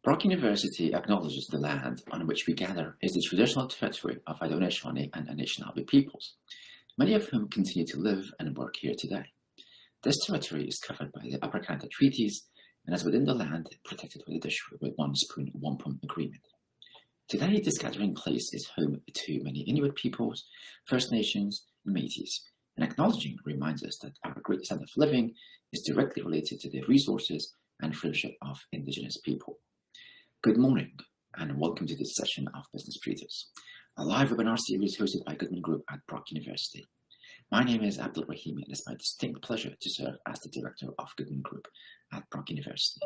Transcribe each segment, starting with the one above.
Brock University acknowledges the land on which we gather is the traditional territory of Haudenosaunee and Anishinaabe peoples, many of whom continue to live and work here today. This territory is covered by the Upper Canada treaties and is within the land protected with the One Spoon, Wampum Agreement. Today, this gathering place is home to many Inuit peoples, First Nations, and Métis, and acknowledging reminds us that our great standard of living is directly related to the resources and friendship of Indigenous people. Good morning, and welcome to this session of Business Breeders, a live webinar series hosted by Goodman Group at Brock University. My name is Abdul Rahim, and it's my distinct pleasure to serve as the director of Goodman Group at Brock University.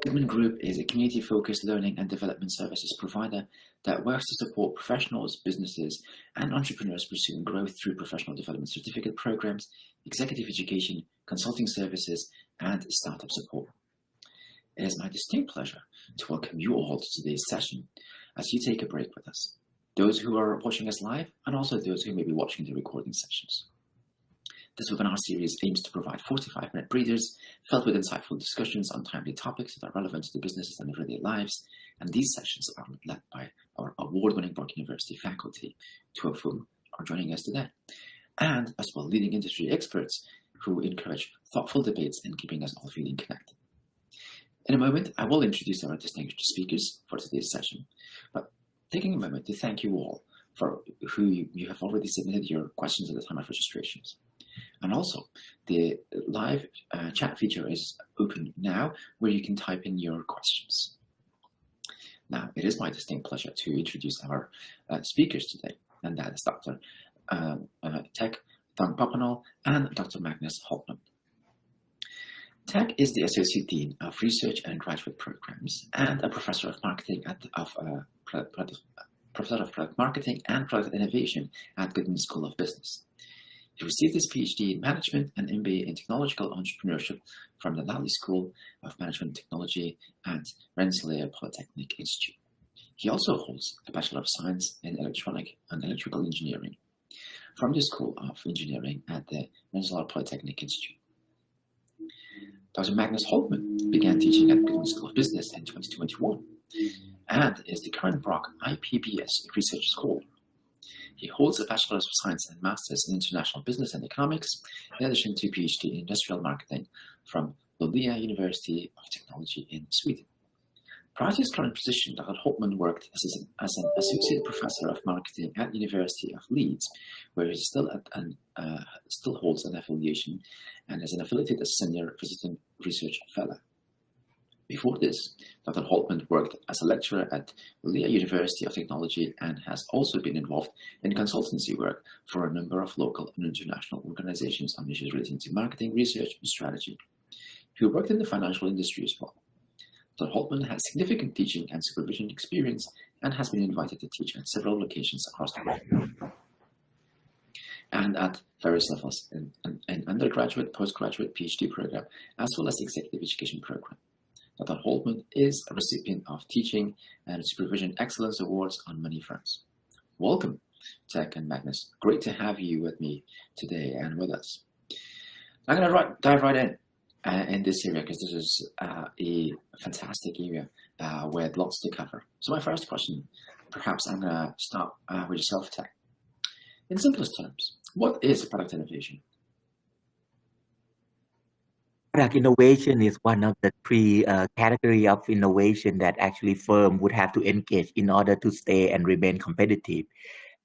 Goodman Group is a community-focused learning and development services provider that works to support professionals, businesses, and entrepreneurs pursuing growth through professional development certificate programs, executive education, consulting services, and startup support. It is my distinct pleasure to welcome you all to today's session as you take a break with us, those who are watching us live and also those who may be watching the recording sessions. This webinar series aims to provide 45-minute breathers filled with insightful discussions on timely topics that are relevant to the businesses and everyday lives, and these sessions are led by our award-winning Brock University faculty, two of whom are joining us today, and as well leading industry experts who encourage thoughtful debates and keeping us all feeling connected. In a moment, I will introduce our distinguished speakers for today's session, but taking a moment to thank you all for who you have already submitted your questions at the time of registrations. And also, the live chat feature is open now, where you can type in your questions. Now, it is my distinct pleasure to introduce our speakers today, and that is Dr. Thongpapanl and Dr. Magnus Hultman. Tech is the Associate Dean of Research and Graduate Programs and a Professor of Marketing Professor of Product Marketing and Product Innovation at Goodman School of Business. He received his PhD in Management and MBA in Technological Entrepreneurship from the Lally School of Management and Technology at Rensselaer Polytechnic Institute. He also holds a Bachelor of Science in Electronic and Electrical Engineering from the School of Engineering at the Rensselaer Polytechnic Institute. Dr. Magnus Hultman began teaching at Goodman School of Business in 2021 and is the current Brock IPBS Research Scholar. He holds a Bachelor of Science and Masters in International Business and Economics, in addition to PhD in Industrial Marketing from Luleå University of Technology in Sweden. Prior to his current position, Dr. Hultman worked as an Associate Professor of Marketing at University of Leeds, where he still holds an affiliation and is an affiliated Senior Visiting Research Fellow. Before this, Dr. Hultman worked as a lecturer at Luleå University of Technology and has also been involved in consultancy work for a number of local and international organizations on issues relating to marketing, research, and strategy. He worked in the financial industry as well. Dr. Hultman has significant teaching and supervision experience and has been invited to teach at several locations across the world and at various levels in undergraduate, postgraduate, PhD program, as well as executive education program. Dr. Hultman is a recipient of Teaching and Supervision Excellence Awards on many fronts. Welcome, Tech and Magnus. Great to have you with me today and with us. I'm going to dive right in this area because this is a fantastic area with lots to cover. So my first question, perhaps I'm going to start with yourself, Tech. In simplest terms, what is product innovation? Product innovation is one of the three categories of innovation that actually firm would have to engage in order to stay and remain competitive.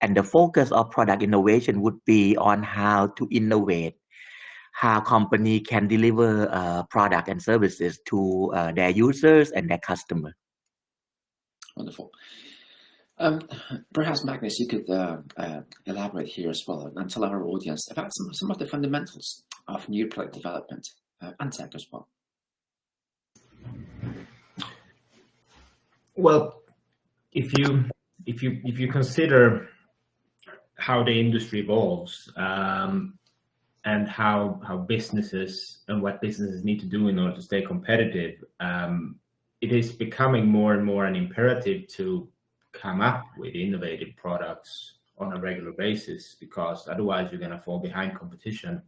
And the focus of product innovation would be on how to innovate, how company can deliver product and services to their users and their customers. Wonderful. Perhaps, Magnus, you could elaborate here as well and tell our audience about some of the fundamentals of new product development and tech as well. Well, if you consider how the industry evolves and how businesses and what businesses need to do in order to stay competitive, it is becoming more and more an imperative to come up with innovative products on a regular basis, because otherwise you're going to fall behind competition.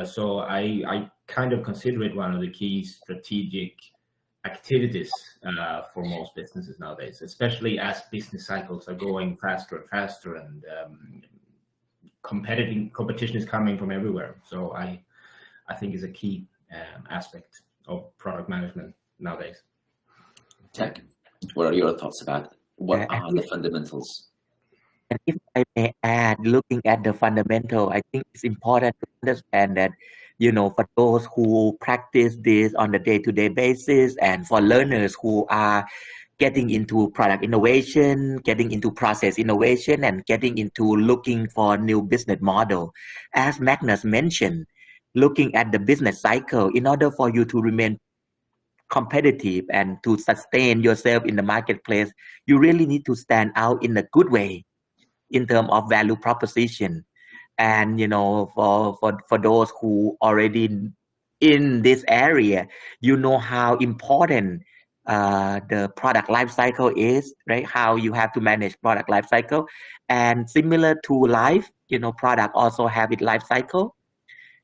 So I kind of consider it one of the key strategic activities for most businesses nowadays, especially as business cycles are going faster and faster, and competition is coming from everywhere. So I think is a key aspect of product management nowadays. Tech, what are your thoughts about what are the fundamentals? And if I may add, looking at the fundamental, I think it's important to understand that, for those who practice this on a day-to-day basis, and for learners who are getting into product innovation, getting into process innovation, and getting into looking for new business model, as Magnus mentioned, looking at the business cycle, in order for you to remain competitive and to sustain yourself in the marketplace, you really need to stand out in a good way in terms of value proposition. And for those who already in this area, how important the product life cycle is, right? How you have to manage product life cycle, and similar to life, product also have its life cycle.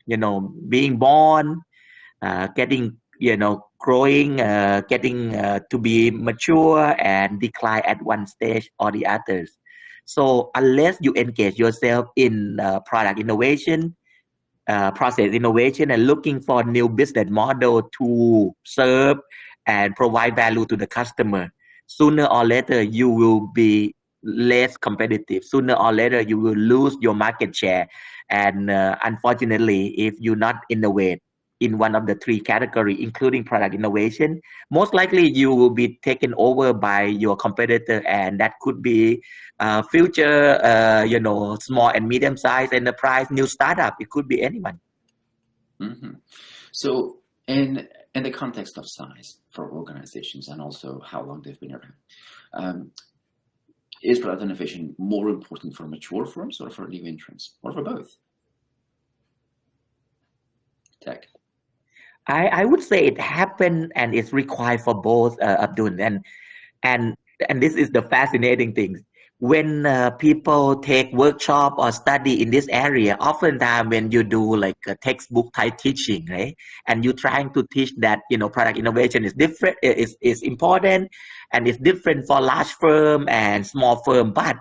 Being born, getting growing, getting to be mature and decline at one stage or the others. So unless you engage yourself in product innovation, process innovation, and looking for new business model to serve and provide value to the customer, sooner or later you will be less competitive. Sooner or later you will lose your market share. And unfortunately, if you not innovate in one of the three categories, including product innovation, most likely you will be taken over by your competitor, and that could be future, small and medium-sized enterprise, new startup. It could be anyone. Mm-hmm. So in the context of size for organizations and also how long they've been around, is product innovation more important for mature firms or for new entrants, or for both? Tech. I would say it happened and it's required for both, Abdul. And this is the fascinating thing. When people take workshop or study in this area, oftentimes when you do like a textbook type teaching, right, and you're trying to teach that product innovation is different, is important, and it's different for large firm and small firm. But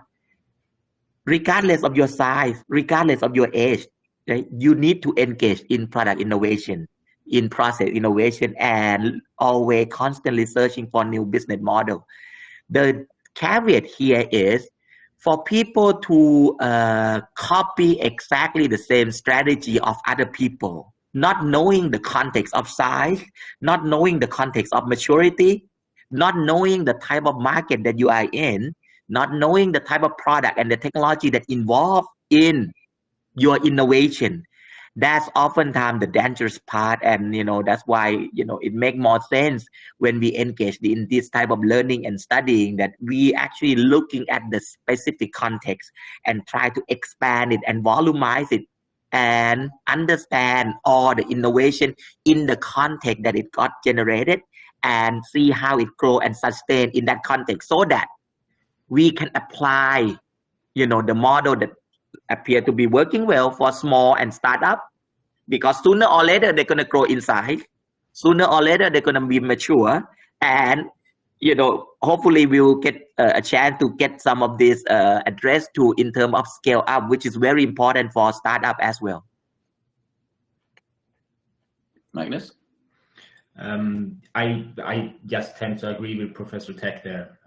regardless of your size, regardless of your age, right, you need to engage in product innovation, in process innovation, and always constantly searching for new business model. The caveat here is for people to copy exactly the same strategy of other people, not knowing the context of size, not knowing the context of maturity, not knowing the type of market that you are in, not knowing the type of product and the technology that involve in your innovation. That's oftentimes the dangerous part, and that's why it makes more sense when we engage in this type of learning and studying, that we actually looking at the specific context and try to expand it and volumize it and understand all the innovation in the context that it got generated, and see how it grow and sustain in that context, so that we can apply the model that appear to be working well for small and startup, because sooner or later they're going to grow in size, sooner or later they're going to be mature, and hopefully we'll get a chance to get some of this addressed to in terms of scale up, which is very important for startup as well. Magnus? I just tend to agree with Professor Tech there.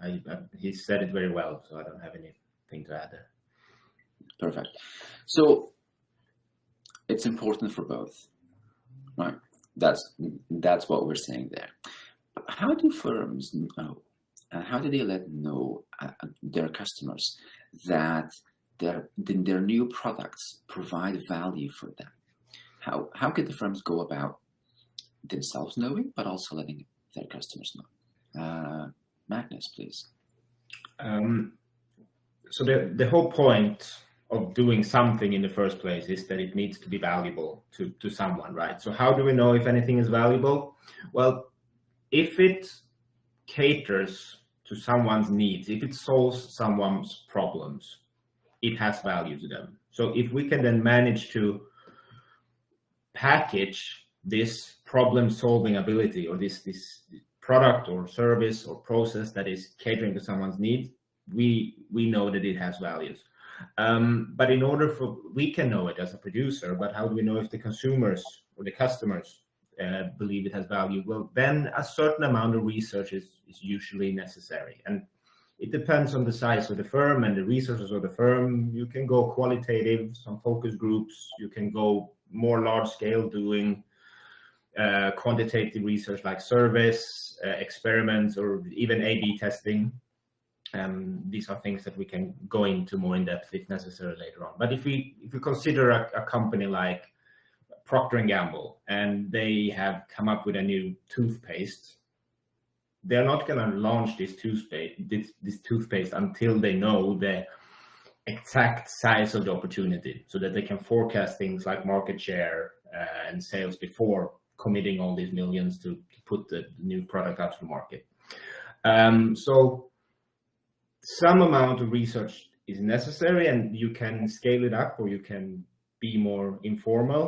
He said it very well, so I don't have anything to add there. Perfect. So it's important for both, right? That's what we're saying there. But how do firms know, and how do they let know their customers that their new products provide value for them? How could the firms go about themselves knowing, but also letting their customers know? Magnus, please. So the whole point of doing something in the first place is that it needs to be valuable to someone, right? So how do we know if anything is valuable? Well, if it caters to someone's needs, if it solves someone's problems, it has value to them. So if we can then manage to package this problem-solving ability, or this product or service or process that is catering to someone's needs, we know that it has values. But in order for, we can know it as a producer, but how do we know if the consumers or the customers believe it has value? Well, then a certain amount of research is usually necessary. And it depends on the size of the firm and the resources of the firm. You can go qualitative, some focus groups. You can go more large scale, doing quantitative research like surveys, experiments, or even A/B testing. These are things that we can go into more in depth if necessary later on. But if we consider a company like Procter & Gamble, and they have come up with a new toothpaste, they're not going to launch this toothpaste until they know the exact size of the opportunity, so that they can forecast things like market share and sales before committing all these millions to put the new product out to the market. So some amount of research is necessary, and you can scale it up or you can be more informal,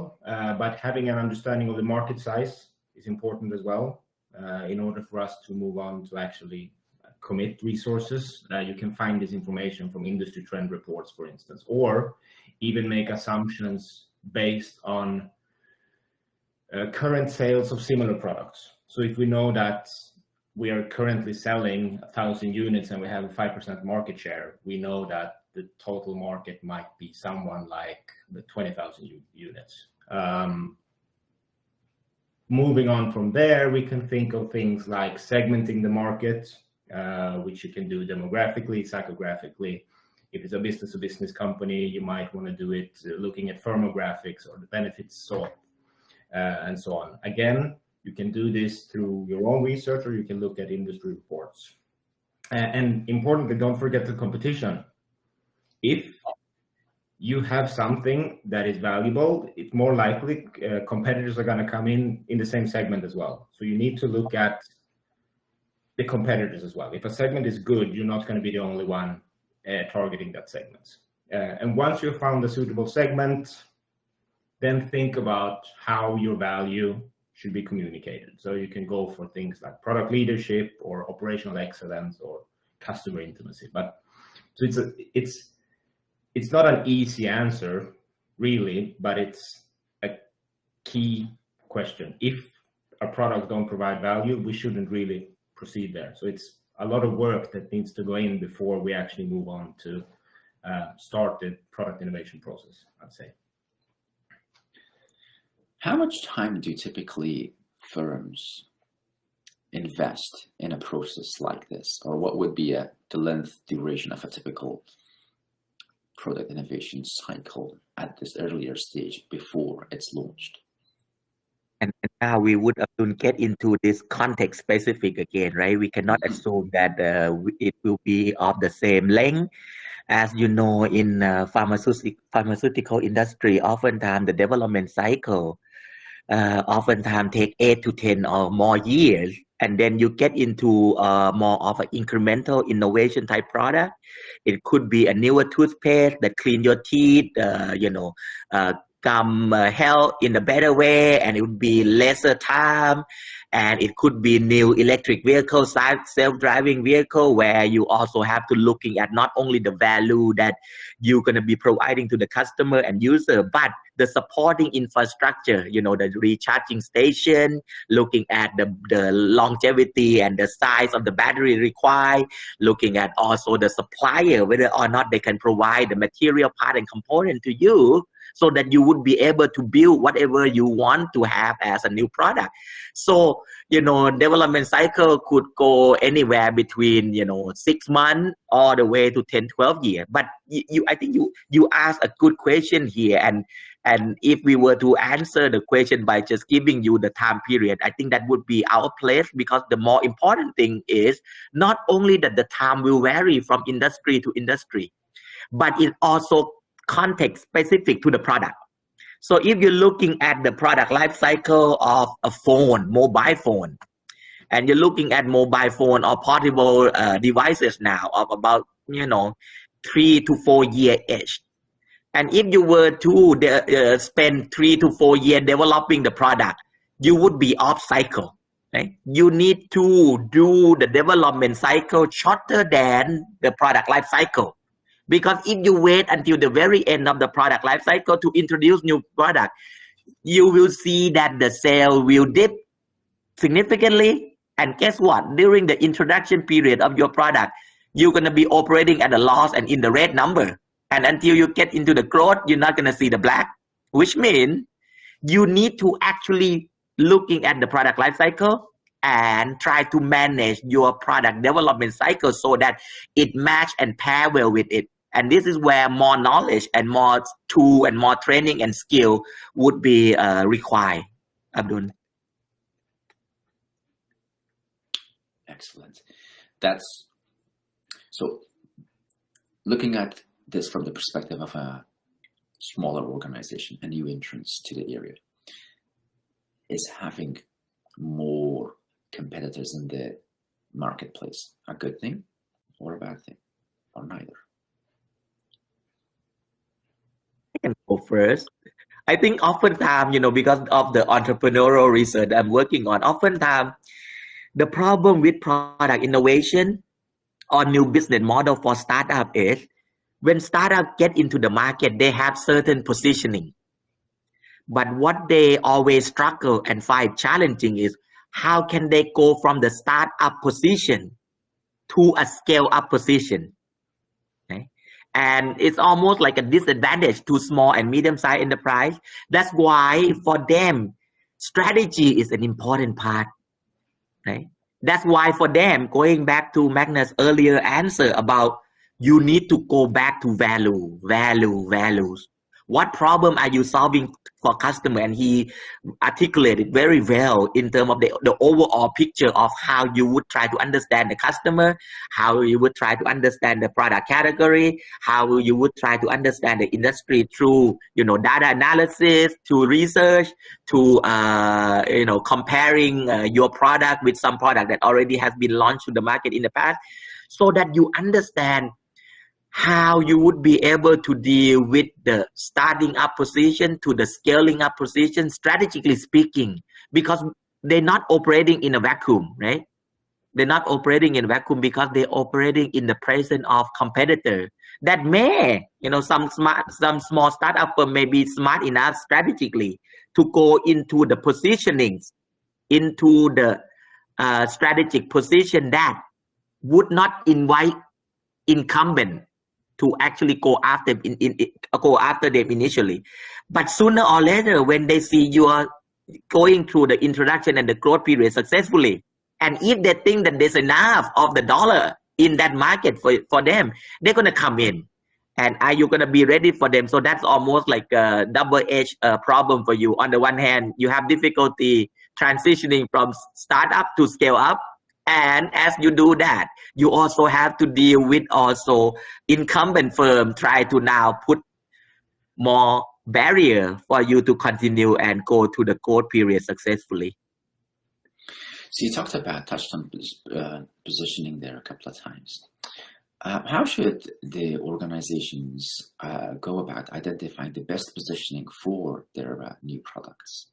but having an understanding of the market size is important as well. In order for us to move on to actually commit resources, you can find this information from industry trend reports, for instance, or even make assumptions based on current sales of similar products. So if we know that we are currently selling 1,000 units and we have a 5% market share, we know that the total market might be someone like the 20,000 units. Moving on from there, we can think of things like segmenting the market, which you can do demographically, psychographically. If it's a business-to-business company, you might want to do it looking at firmographics or the benefits sought, and so on. Again, you can do this through your own research, or you can look at industry reports. And importantly, don't forget the competition. If you have something that is valuable, it's more likely competitors are going to come in the same segment as well. So you need to look at the competitors as well. If a segment is good, you're not going to be the only one targeting that segment. And once you've found a suitable segment, then think about how your value should be communicated. So you can go for things like product leadership or operational excellence or customer intimacy. But so it's not an easy answer, really, but it's a key question. If a product don't provide value, we shouldn't really proceed there. So it's a lot of work that needs to go in before we actually move on to start the product innovation process, I'd say. How much time do typically firms invest in a process like this? Or what would be the length duration of a typical product innovation cycle at this earlier stage before it's launched? And now we would get into this context specific again, right? We cannot assume that it will be of the same length. As you know, in pharmaceutical industry, oftentimes the development cycle oftentimes take 8 to 10 or more years. And then you get into more of an incremental innovation type product. It could be a newer toothpaste that clean your teeth, gum health in a better way, and it would be lesser time. And it could be new electric vehicle, self-driving vehicle, where you also have to looking at not only the value that you're going to be providing to the customer and user, but the supporting infrastructure, the recharging station, looking at the longevity and the size of the battery required, looking at also the supplier, whether or not they can provide the material part and component to you, so that you would be able to build whatever you want to have as a new product. So, development cycle could go anywhere between, 6 months all the way to 10, 12 years. But I think you asked a good question here. And if we were to answer the question by just giving you the time period, I think that would be our place, because the more important thing is not only that the time will vary from industry to industry, but it also context specific to the product. So if you're looking at the product life cycle of a phone, mobile phone, and you're looking at mobile phone or portable devices now of about 3 to 4 year age, and if you were to spend 3 to 4 years developing the product, you would be off cycle. right? You need to do the development cycle shorter than the product life cycle. Because if you wait until the very end of the product life cycle to introduce new product, you will see that the sale will dip significantly. And guess what? During the introduction period of your product, you're going to be operating at a loss and in the red number. And until you get into the growth, you're not going to see the black, which means you need to actually looking at the product life cycle and try to manage your product development cycle so that it match and pair well with it. And this is where more knowledge and more tool and more training and skill would be required. Abdul. Excellent. That's so. Looking at this from the perspective of a smaller organization, a new entrance to the area, is having more competitors in the marketplace a good thing or a bad thing, or neither? I can go first. I think oftentimes, because of the entrepreneurial research I'm working on, oftentimes the problem with product innovation or new business model for startup is when startup get into the market, they have certain positioning. But what they always struggle and find challenging is how can they go from the startup position to a scale up position. Okay? And it's almost like a disadvantage to small and medium-sized enterprise. That's why for them, strategy is an important part. Right? That's why for them, going back to Magnus' earlier answer about you need to go back to values. What problem are you solving for customer? And he articulated very well in terms of the overall picture of how you would try to understand the customer, how you would try to understand the product category, how you would try to understand the industry through, data analysis, to research, to, comparing your product with some product that already has been launched to the market in the past, so that you understand how you would be able to deal with the starting up position to the scaling up position, strategically speaking, because they're not operating in a vacuum, right? They're not operating in a vacuum because they're operating in the presence of competitor that may, some small startup firm may be smart enough strategically to go into the positionings, into the strategic position that would not invite incumbent to actually go after them initially. But sooner or later, when they see you are going through the introduction and the growth period successfully, and if they think that there's enough of the dollar in that market for them, they're going to come in. And are you going to be ready for them? So that's almost like a double-edged problem for you. On the one hand, you have difficulty transitioning from startup to scale up. And as you do that, you also have to deal with also incumbent firm try to now put more barrier for you to continue and go to the growth period successfully. So you touched on positioning there a couple of times. How should the organizations go about identifying the best positioning for their new products?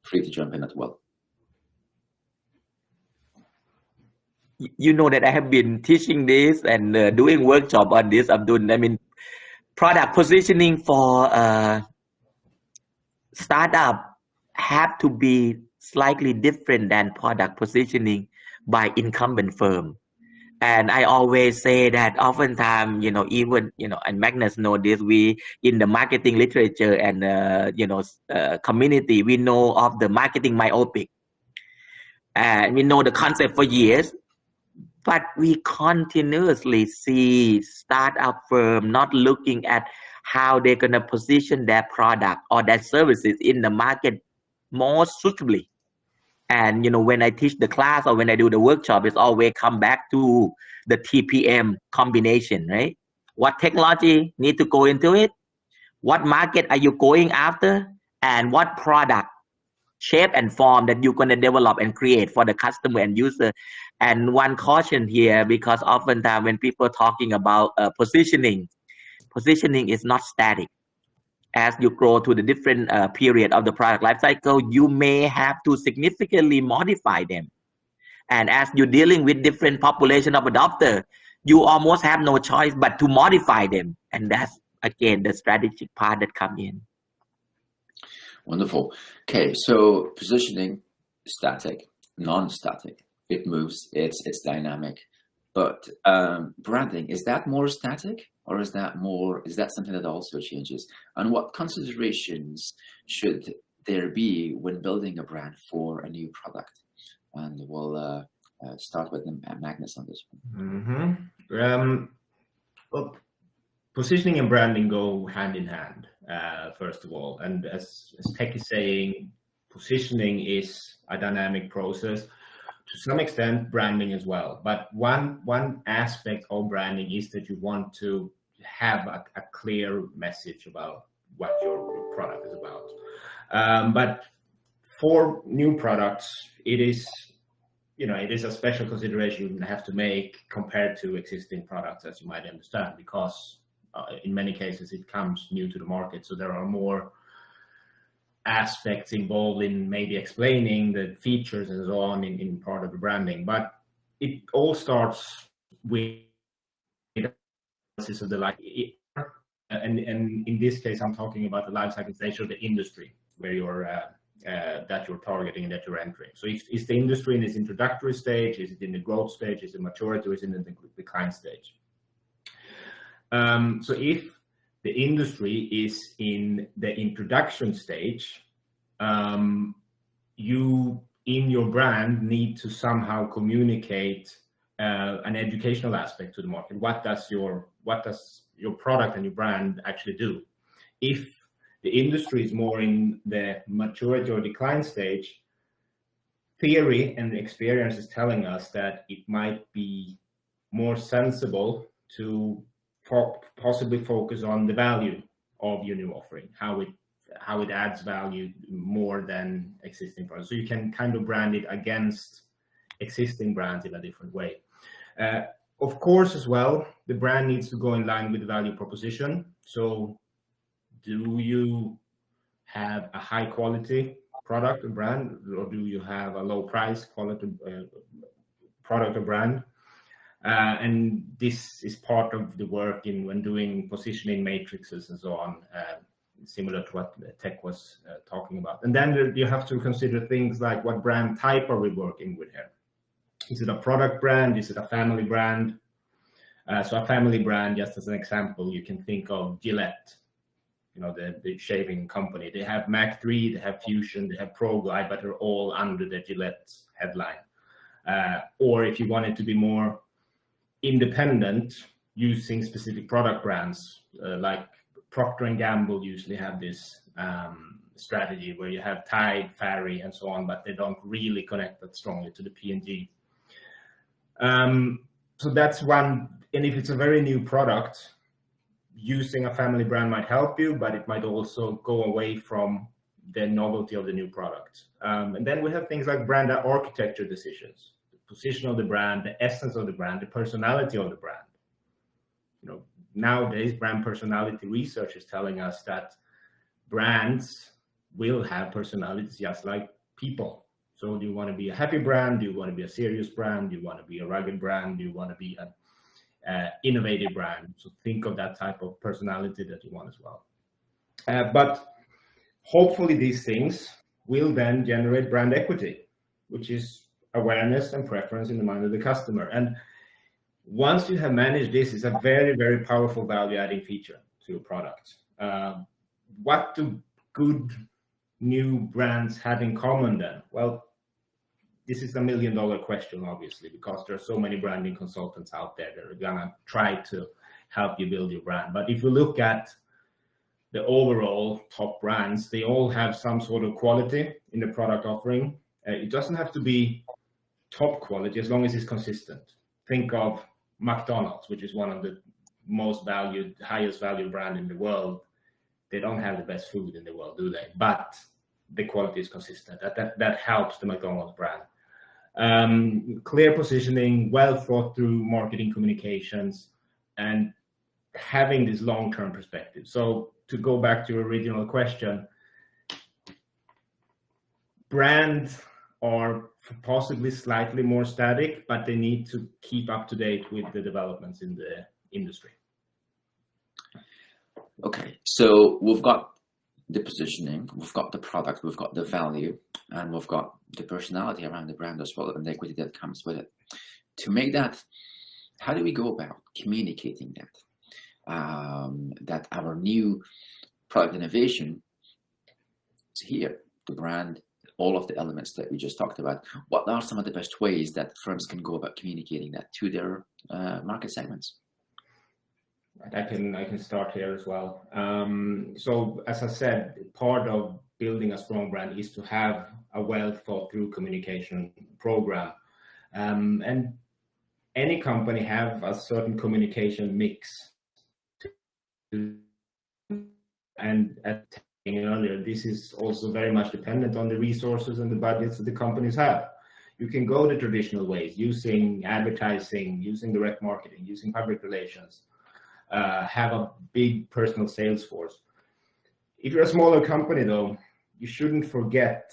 Free to jump in as well. You know that I have been teaching this and doing workshop on this, Abdul. I mean, product positioning for startup have to be slightly different than product positioning by incumbent firm. And I always say that oftentimes, even, and Magnus know this, we in the marketing literature and, community, we know of the marketing myopic. And we know the concept for years, but we continuously see startup firm not looking at how they're going to position their product or their services in the market more suitably. And, when I teach the class or when I do the workshop, it's always come back to the TPM combination, right? What technology need to go into it? What market are you going after? And what product shape and form that you're going to develop and create for the customer and user? And one caution here, because oftentimes when people are talking about positioning is not static. as you grow to the different period of the product life cycle, you may have to significantly modify them. And as you're dealing with different population of adopter, you almost have no choice but to modify them. And that's, again, the strategic part that come in. Wonderful. Okay, so positioning, static, non-static. It moves, it's dynamic. But branding, is that more static, or is that something that also changes? And what considerations should there be when building a brand for a new product? And we'll start with Magnus on this one. Mm-hmm. Well, positioning and branding go hand in hand, first of all. And as Tech is saying, positioning is a dynamic process. To some extent, branding as well. But one aspect of branding is that you want to have a clear message about what your product is about. But for new products, it is a special consideration you have to make compared to existing products, as you might understand, because in many cases it comes new to the market. So there are more aspects involved in maybe explaining the features and so on in part of the branding. But it all starts with analysis of the life. And in this case, I'm talking about the life cycle stage of the industry where you're that you're targeting, that you're entering. So is the industry in its introductory stage? Is it in the growth stage? Is it maturity? Or is it in the decline stage? So if the industry is in the introduction stage, you in your brand need to somehow communicate an educational aspect to the market. What does your product and your brand actually do? If the industry is more in the maturity or decline stage, theory and experience is telling us that it might be more sensible to possibly focus on the value of your new offering, how it adds value more than existing products. So you can kind of brand it against existing brands in a different way. Of course, as well, the brand needs to go in line with the value proposition. So do you have a high quality product or brand, or do you have a low price quality product or brand? And this is part of the work when doing positioning matrices and so on, similar to what Tech was talking about. And then you have to consider things like, what brand type are we working with here? Is it a product brand? Is it a family brand? So a family brand, just as an example, you can think of Gillette, the shaving company. They have Mach 3, they have Fusion, they have Pro Glide, but they're all under the Gillette headline. Or if you want it to be more independent, using specific product brands, like Procter & Gamble usually have this strategy where you have Tide, Fairy, and so on, but they don't really connect that strongly to the P&G. So that's one. And if it's a very new product, using a family brand might help you, but it might also go away from the novelty of the new product. And then we have things like brand architecture decisions, the position of the brand, the essence of the brand, the personality of the brand. Nowadays, brand personality research is telling us that brands will have personalities just like people. So do you want to be a happy brand? Do you want to be a serious brand? Do you want to be a rugged brand? Do you want to be an innovative brand? So think of that type of personality that you want as well. But hopefully these things will then generate brand equity, which is awareness and preference in the mind of the customer. And once you have managed this, it's a very, very powerful value-adding feature to your product. What do good new brands have in common then? Well, this is a $1 million question, obviously, because there are so many branding consultants out there that are gonna try to help you build your brand. But if you look at the overall top brands, they all have some sort of quality in the product offering. It doesn't have to be top quality as long as it's consistent. Think of McDonald's, which is one of the most valued, highest valued brand in the world. They don't have the best food in the world, do they? But the quality is consistent. That helps the McDonald's brand. Clear positioning, well thought through marketing communications, and having this long-term perspective. So to go back to your original question, brands are possibly slightly more static, but they need to keep up to date with the developments in the industry. Okay, so we've got the positioning, we've got the product, we've got the value, and we've got the personality around the brand as well, and the equity that comes with it. To make that, how do we go about communicating that? That our new product innovation is here, the brand, all of the elements that we just talked about. What are some of the best ways that firms can go about communicating that to their market segments? I can start here as well. So as I said, part of building a strong brand is to have a well thought through communication program. And any company have a certain communication mix. And as earlier, this is also very much dependent on the resources and the budgets that the companies have. You can go the traditional ways, using advertising, using direct marketing, using public relations, have a big personal sales force. If you're a smaller company though, you shouldn't forget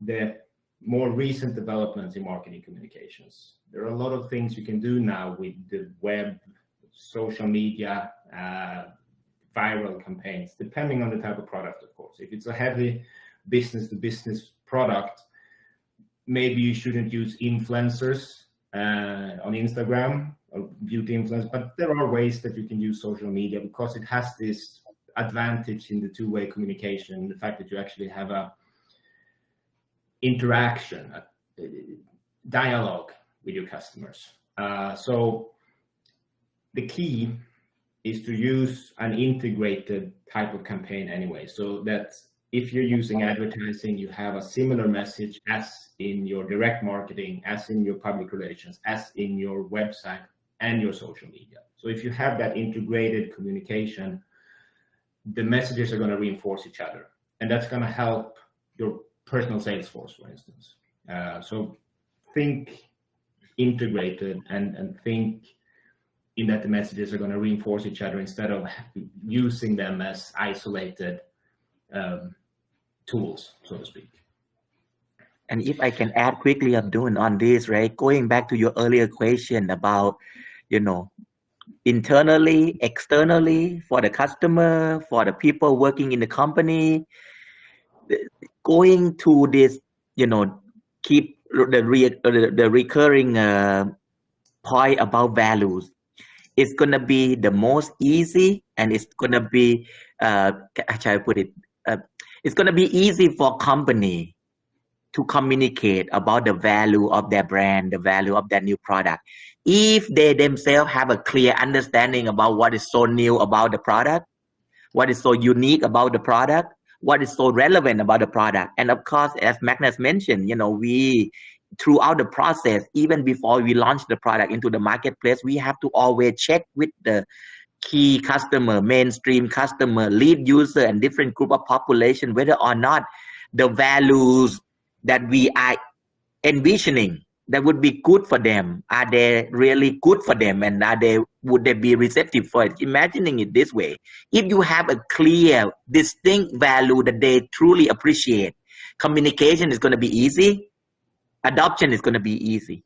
the more recent developments in marketing communications. There are a lot of things you can do now with the web, social media, viral campaigns, depending on the type of product, of course. If it's a heavy business-to-business product, maybe you shouldn't use influencers on Instagram or beauty influencers, but there are ways that you can use social media because it has this advantage in the two-way communication, the fact that you actually have a interaction, a dialogue with your customers. So the key is to use an integrated type of campaign anyway, so that if you're using advertising, you have a similar message as in your direct marketing, as in your public relations, as in your website and your social media. So if you have that integrated communication, the messages are going to reinforce each other, and that's going to help your personal sales force, for instance. So think integrated and think in that the messages are going to reinforce each other instead of using them as isolated tools, so to speak. And if I can add quickly, Abdul, on this, right? Going back to your earlier question about, internally, externally, for the customer, for the people working in the company, going to this, keep the recurring point about values. It's going to be the most easy, and it's going to be, how shall I put it? It's going to be easy for company to communicate about the value of their brand, the value of their new product. If they themselves have a clear understanding about what is so new about the product, what is so unique about the product, what is so relevant about the product. And of course, as Magnus mentioned, we throughout the process, even before we launch the product into the marketplace, we have to always check with the key customer, mainstream customer, lead user, and different group of population, whether or not the values that we are envisioning that would be good for them, are they really good for them, and would they be receptive for it? Imagining it this way, if you have a clear, distinct value that they truly appreciate, communication is going to be easy, adoption is going to be easy.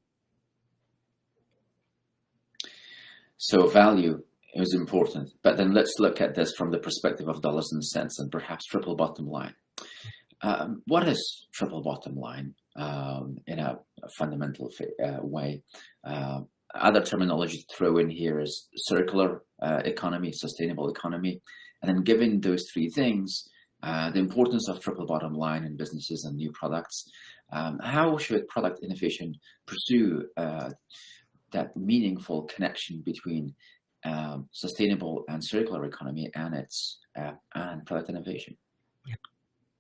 So value is important, but then let's look at this from the perspective of dollars and cents and perhaps triple bottom line. What is triple bottom line in a fundamental way? Other terminology to throw in here is circular economy, sustainable economy. And then given those three things, the importance of triple bottom line in businesses and new products, how should product innovation pursue that meaningful connection between sustainable and circular economy and its and product innovation?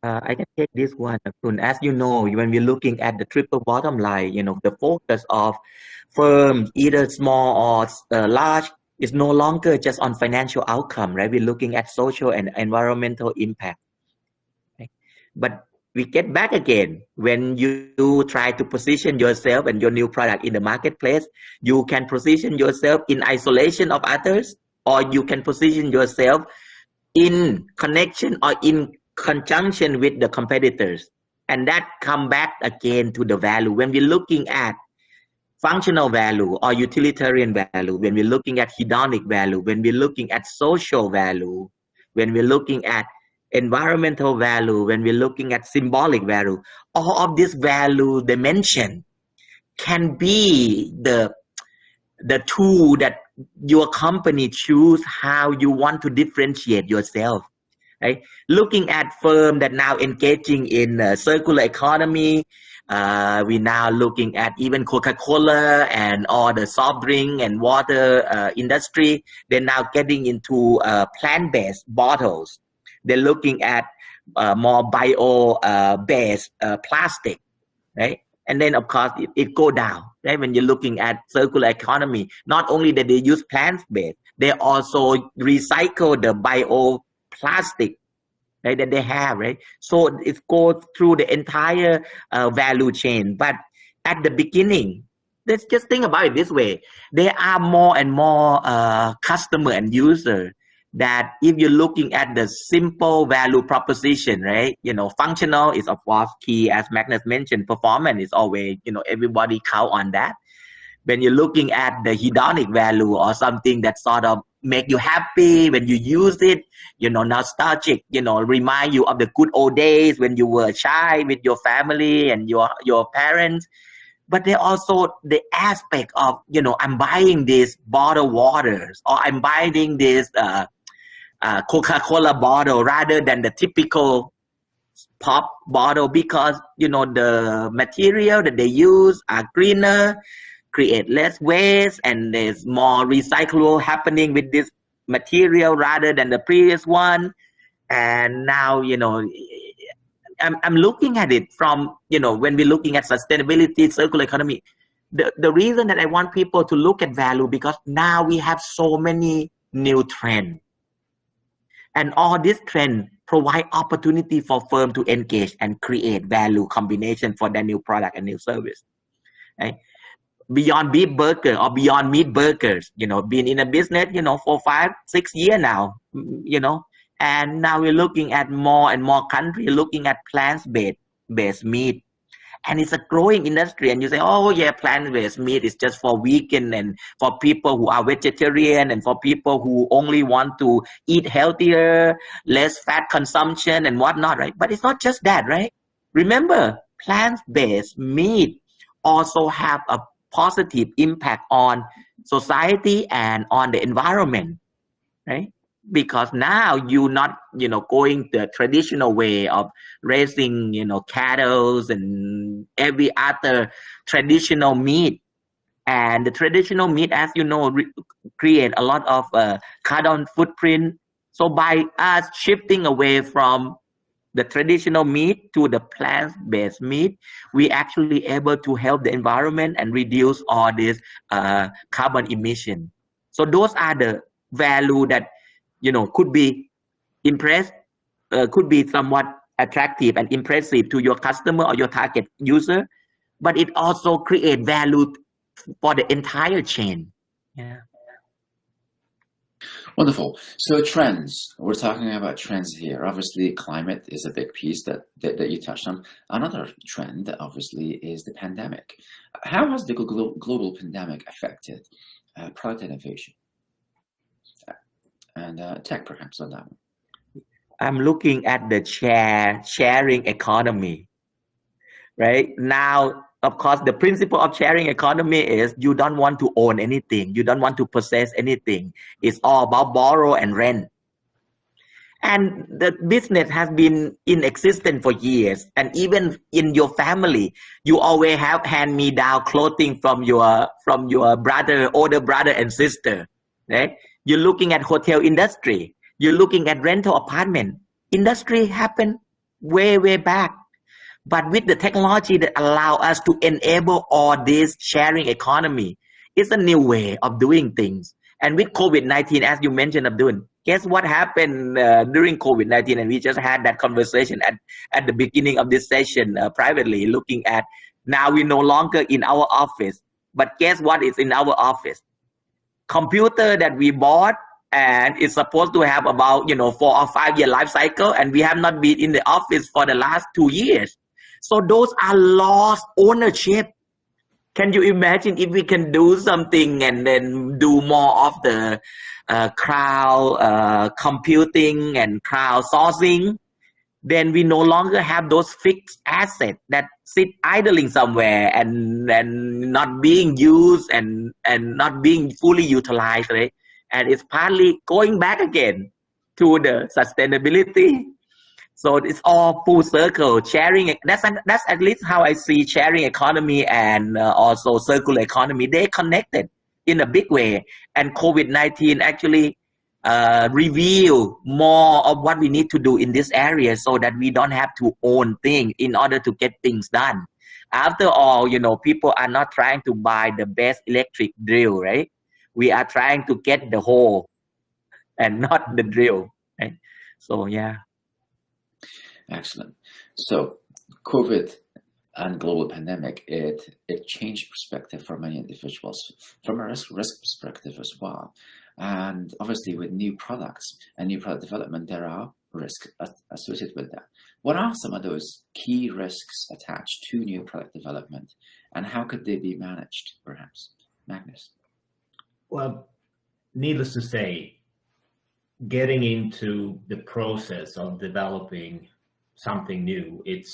I can take this one. As you know, when we're looking at the triple bottom line, the focus of firms, either small or large, is no longer just on financial outcome, right? We're looking at social and environmental impact. Right? But we get back again, when you try to position yourself and your new product in the marketplace, you can position yourself in isolation of others, or you can position yourself in connection or in conjunction with the competitors. And that come back again to the value. When we're looking at functional value or utilitarian value, when we're looking at hedonic value, when we're looking at social value, when we're looking at environmental value, when we're looking at symbolic value, all of this value dimension can be the tool that your company choose how you want to differentiate yourself. Right? Looking at firm that now engaging in circular economy, we now looking at even Coca-Cola and all the soft drink and water industry. They're now getting into plant-based bottles. They're looking at more bio-based plastic, right? And then of course it go down, right? When you're looking at circular economy, not only that they use plant-based, they also recycle the bioplastic, right, that they have, right? So it goes through the entire value chain. But at the beginning, let's just think about it this way. There are more and more customer and user that if you're looking at the simple value proposition, right? Functional is of course key, as Magnus mentioned. Performance is always, everybody count on that. When you're looking at the hedonic value or something that sort of make you happy when you use it, nostalgic, remind you of the good old days when you were a child with your family and your parents. But there also the aspect of, I'm buying this bottled waters, or I'm buying this Coca-Cola bottle rather than the typical pop bottle, because, the material that they use are greener, create less waste, and there's more recyclable happening with this material rather than the previous one. And now, I'm looking at it from, when we're looking at sustainability, circular economy, the reason that I want people to look at value, because now we have so many new trends. And all this trend provide opportunity for firm to engage and create value combination for their new product and new service. Right? Beyond Beef Burger or Beyond Meat Burgers, been in a business, for 5-6 years now, and now we're looking at more and more countries looking at plant-based meat. And it's a growing industry. And you say, oh yeah, plant-based meat is just for vegan and for people who are vegetarian and for people who only want to eat healthier, less fat consumption and whatnot, right? But it's not just that, right? Remember, plant-based meat also have a positive impact on society and on the environment, right? Because now you're not, going the traditional way of raising, cattle and every other traditional meat. And the traditional meat, as you know, create a lot of carbon footprint. So by us shifting away from the traditional meat to the plant-based meat, we actually able to help the environment and reduce all this carbon emission. So those are the value that could be could be somewhat attractive and impressive to your customer or your target user, but it also create value for the entire chain. Yeah. Wonderful. So trends, we're talking about trends here. Obviously, climate is a big piece that you touched on. Another trend, obviously, is the pandemic. How has the global pandemic affected product innovation? And tech, perhaps, on that one. I'm looking at the sharing economy. Right now, of course, the principle of sharing economy is you don't want to own anything. You don't want to possess anything. It's all about borrow and rent. And the business has been in existence for years. And even in your family, you always have hand-me-down clothing from your brother, older brother and sister. Right? You're looking at hotel industry. You're looking at rental apartment. Industry happened way back. But with the technology that allow us to enable all this sharing economy, it's a new way of doing things. And with COVID-19, as you mentioned, Abdul, guess what happened during COVID-19? And we just had that conversation at the beginning of this session privately, looking at now we're no longer in our office. But guess what is in our office? Computer that we bought and it's supposed to have about 4 or 5 year life cycle, and we have not been in the office for the last 2 years. So those are lost ownership. Can you imagine if we can do something and then do more of the cloud computing and crowd sourcing? Then we no longer have those fixed assets that sit idling somewhere and not being used and not being fully utilized, right? And it's partly going back again to the sustainability. So it's all full circle. Sharing, that's at least how I see sharing economy and also circular economy. They connected in a big way. And COVID-19 actually reveal more of what we need to do in this area so that we don't have to own things in order to get things done. After all, people are not trying to buy the best electric drill, right? We are trying to get the hole and not the drill, right? So, yeah. Excellent. So COVID and global pandemic, it changed perspective for many individuals from a risk perspective as well. And obviously with new products and new product development, there are risks associated with that. What are some of those key risks attached to new product development, and how could they be managed, perhaps? Magnus? Well, needless to say, getting into the process of developing something new, it's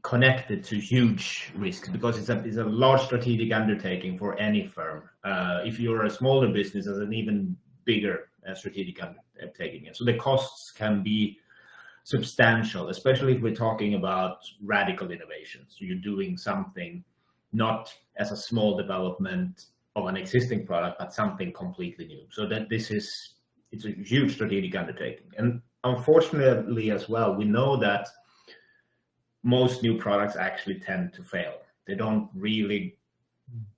connected to huge risks because it's a large strategic undertaking for any firm. If you're a smaller business, it's an even bigger strategic undertaking. So the costs can be substantial, especially if we're talking about radical innovations. So you're doing something not as a small development of an existing product, but something completely new. So that it's a huge strategic undertaking. And unfortunately as well, we know that most new products actually tend to fail. They don't really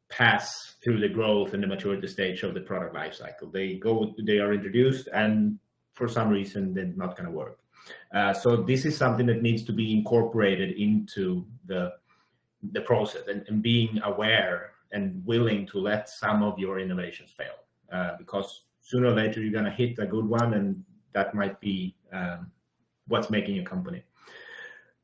pass through the growth and the maturity stage of the product life cycle. They are introduced, and for some reason they're not going to work. So this is something that needs to be incorporated into the process, and being aware and willing to let some of your innovations fail, because sooner or later you're going to hit a good one, and that might be what's making a company.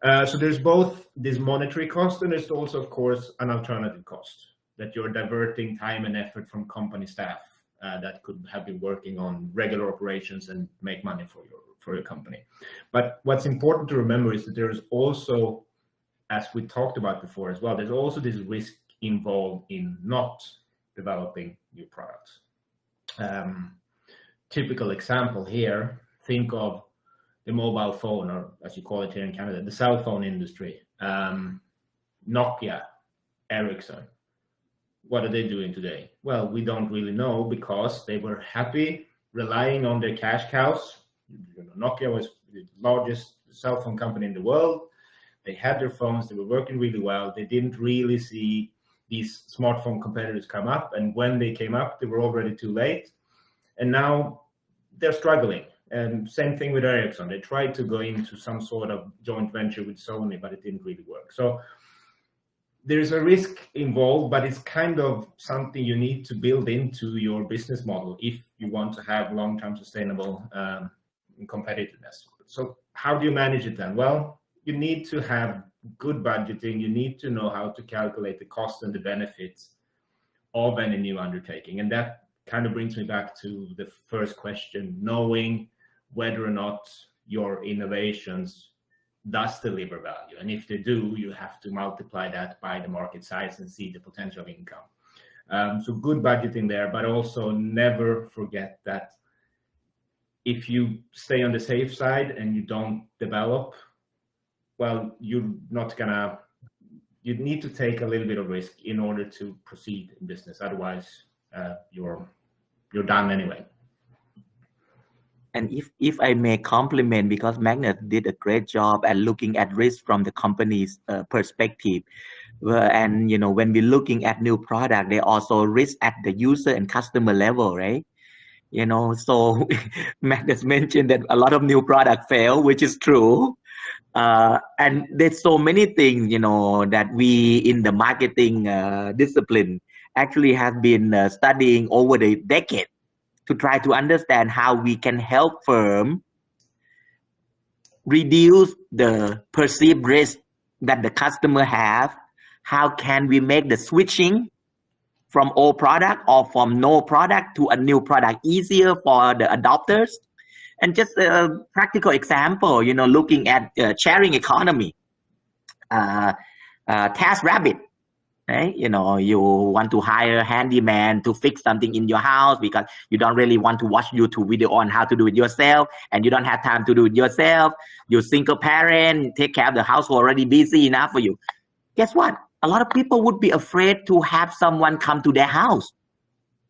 So there's both this monetary cost, and there's also, of course, an alternative cost that you're diverting time and effort from company staff that could have been working on regular operations and make money for your company. But what's important to remember is that there's also, as we talked about before as well, there's also this risk involved in not developing new products. Typical example here, think of the mobile phone, or as you call it here in Canada, the cell phone industry. Nokia, Ericsson, what are they doing today? Well, we don't really know, because they were happy relying on their cash cows. Nokia was the largest cell phone company in the world. They had their phones, they were working really well. They didn't really see these smartphone competitors come up, and when they came up, they were already too late. And now they're struggling. And same thing with Ericsson. They tried to go into some sort of joint venture with Sony, but it didn't really work. So there's a risk involved, but it's kind of something you need to build into your business model if you want to have long-term sustainable competitiveness. So how do you manage it then? Well, you need to have good budgeting. You need to know how to calculate the cost and the benefits of any new undertaking. And that kind of brings me back to the first question, knowing whether or not your innovations does deliver value. And if they do, you have to multiply that by the market size and see the potential income. So good budgeting there, but also never forget that if you stay on the safe side and you don't develop, well, you need to take a little bit of risk in order to proceed in business. Otherwise, you're done anyway. And if I may compliment, because Magnus did a great job at looking at risk from the company's perspective. And, when we're looking at new product, they also risk at the user and customer level, right? So Magnus mentioned that a lot of new product fail, which is true. And there's so many things, that we in the marketing discipline actually have been studying over the decade to try to understand how we can help firm reduce the perceived risk that the customer have. How can we make the switching from old product or from no product to a new product easier for the adopters? And just a practical example, looking at sharing economy, TaskRabbit, right? You want to hire a handyman to fix something in your house because you don't really want to watch YouTube video on how to do it yourself, and you don't have time to do it yourself. You're single parent, take care of the household, already busy enough for you. Guess what? A lot of people would be afraid to have someone come to their house,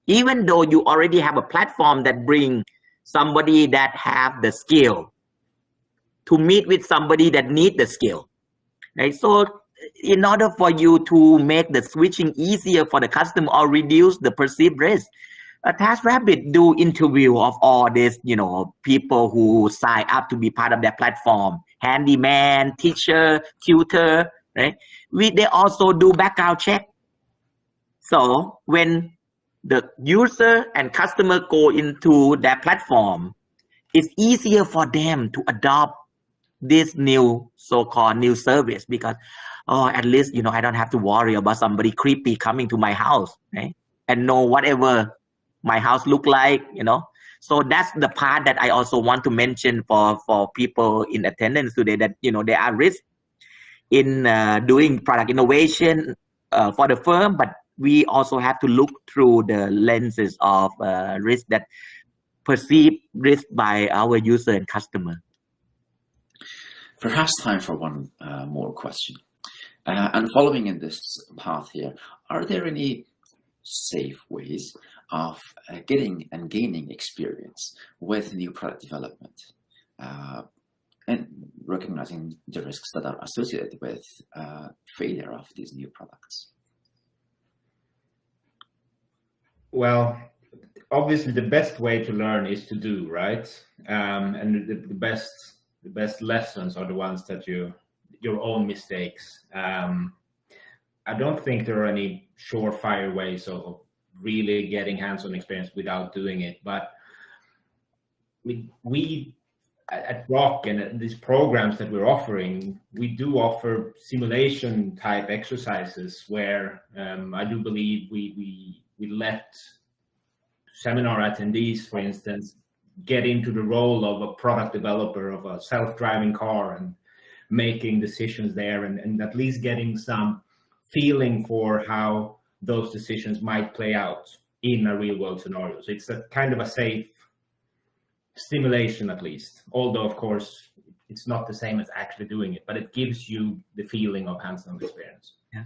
even though you already have a platform that bring somebody that have the skill to meet with somebody that need the skill, right? So in order for you to make the switching easier for the customer or reduce the perceived risk, TaskRabbit do interview of all these, people who sign up to be part of their platform, handyman, teacher, tutor, right? They also do background check. So when the user and customer go into their platform, it's easier for them to adopt this new so-called new service because, at least, I don't have to worry about somebody creepy coming to my house, right? And know whatever my house look like, So that's the part that I also want to mention for people in attendance today, that, there are risks in doing product innovation for the firm, but we also have to look through the lenses of risk, that perceived risk by our user and customer. Perhaps time for one more question. And following in this path here, are there any safe ways of getting and gaining experience with new product development and recognizing the risks that are associated with failure of these new products? Well, obviously the best way to learn is to do, right? And the best lessons are the ones that your own mistakes. I don't think there are any surefire ways of really getting hands-on experience without doing it. But we at Rock and these programs that we're offering, we do offer simulation type exercises where I do believe we let seminar attendees, for instance, get into the role of a product developer of a self-driving car and making decisions there, and at least getting some feeling for how those decisions might play out in a real world scenario. So it's a kind of a safe stimulation, at least, although of course it's not the same as actually doing it, but it gives you the feeling of hands-on experience. Yeah.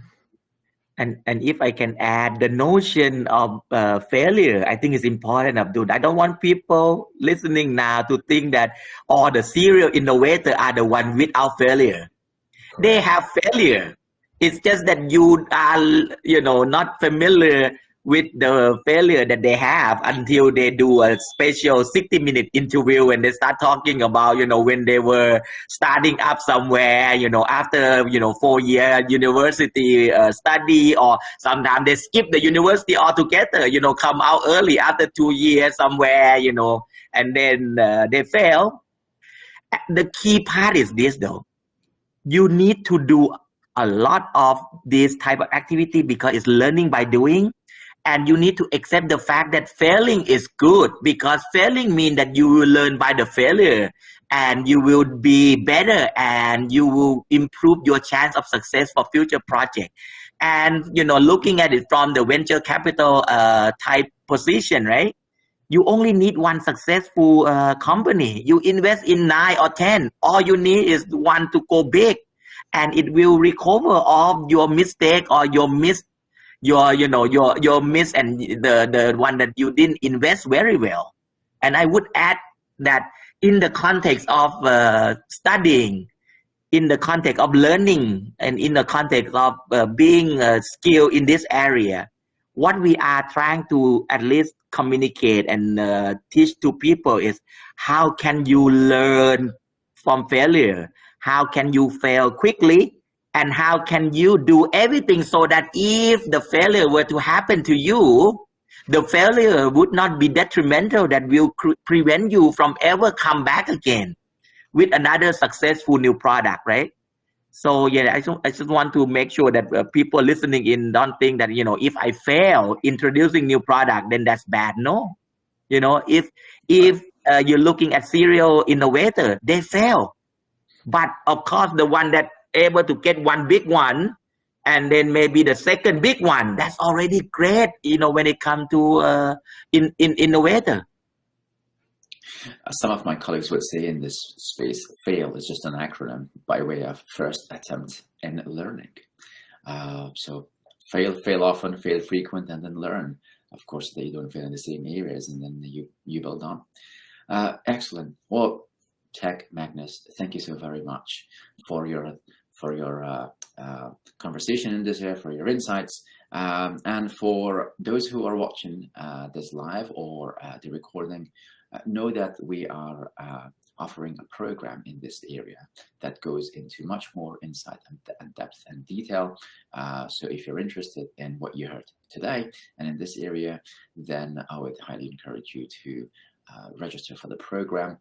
And if I can add, the notion of failure, I think is important, Abdul. I don't want people listening now to think that all the serial innovators are the one without failure. They have failure. It's just that you are, not familiar with the failure that they have until they do a special 60-minute interview and they start talking about, when they were starting up somewhere, after, 4-year university study, or sometimes they skip the university altogether, come out early after 2 years somewhere, and then they fail. The key part is this, though. You need to do a lot of this type of activity because it's learning by doing. And you need to accept the fact that failing is good, because failing means that you will learn by the failure and you will be better and you will improve your chance of success for future projects. And, looking at it from the venture capital type position, right? You only need one successful company. You invest in 9 or 10. All you need is one to go big, and it will recover all your mistake or your miss and the one that you didn't invest very well. And I would add that in the context of studying, in the context of learning, and in the context of being skilled in this area, what we are trying to at least communicate and teach to people is how can you learn from failure? How can you fail quickly? And how can you do everything so that if the failure were to happen to you, the failure would not be detrimental that will prevent you from ever come back again with another successful new product, right? So yeah, I just want to make sure that people listening in don't think that, you know, if I fail introducing new product, then that's bad. No, you know, if you're looking at serial innovator, they fail, but of course the one that able to get one big one and then maybe the second big one, that's already great, you know, when it comes to innovator. Some of my colleagues would say in this space, FAIL is just an acronym by way of first attempt in learning. So fail often, fail frequent, and then learn. Of course, they don't fail in the same areas, and then you build on. Excellent. Well, Tech Magnus, thank you so very much for your conversation in this area, for your insights, and for those who are watching this live or the recording. Know that we are offering a program in this area that goes into much more insight and depth and detail. So if you're interested in what you heard today and in this area, then I would highly encourage you to register for the program,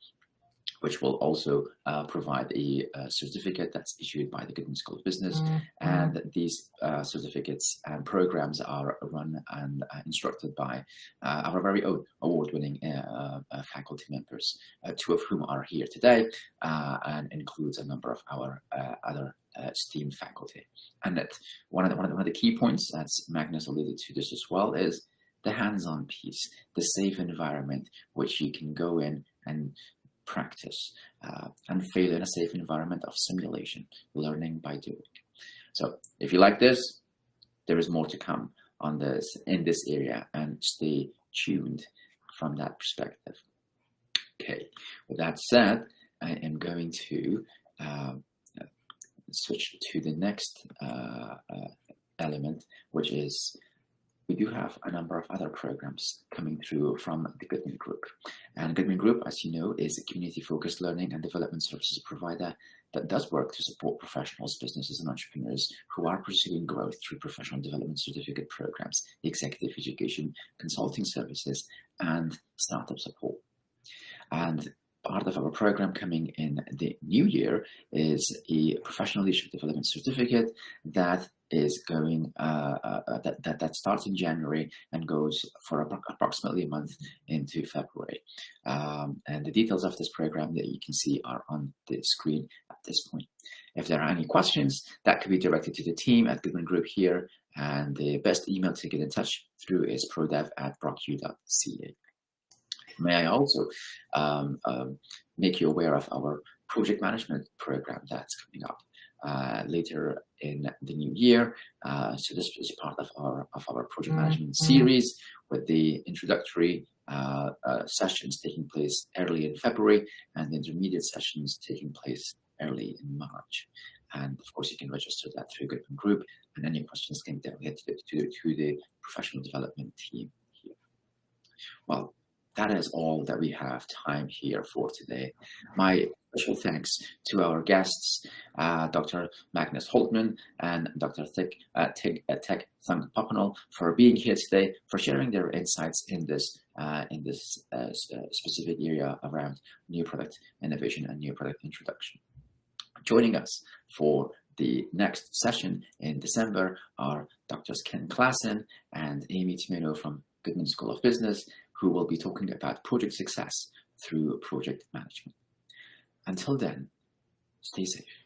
which will also provide a certificate that's issued by the Goodman School of Business. And these certificates and programs are run and instructed by our very own award-winning faculty members, two of whom are here today, and includes a number of our other esteemed faculty. And that one of the key points, as Magnus alluded to this as well, is the hands-on piece, the safe environment, which you can go in and practice and fail in a safe environment of simulation, learning by doing. So if you like this, there is more to come on this in this area, and stay tuned from that perspective. Okay, with that said, I am going to switch to the next element, which is we do have a number of other programs coming through from the Goodman Group. And Goodman Group, as you know, is a community-focused learning and development services provider that does work to support professionals, businesses, and entrepreneurs who are pursuing growth through professional development certificate programs, executive education, consulting services, and startup support. And part of our program coming in the new year is a professional leadership development certificate that is going that starts in January and goes for approximately a month into February. And the details of this program that you can see are on the screen at this point. If there are any questions, that could be directed to the team at Goodman Group here, and the best email to get in touch through is prodev@brocu.ca. May I also make you aware of our project management program that's coming up later in the new year. So this is part of our project management series, with the introductory sessions taking place early in February and the intermediate sessions taking place early in March. And of course, you can register that through Goodman Group, and any questions can get to the professional development team here. Well, that is all that we have time here for today. My special thanks to our guests, Dr. Magnus Hultman and Dr. Tech Thongpapanl, for being here today, for sharing their insights in this specific area around new product innovation and new product introduction. Joining us for the next session in December are Drs. Ken Klassen and Amy Timeno from Goodman School of Business, who will be talking about project success through project management. Until then, stay safe.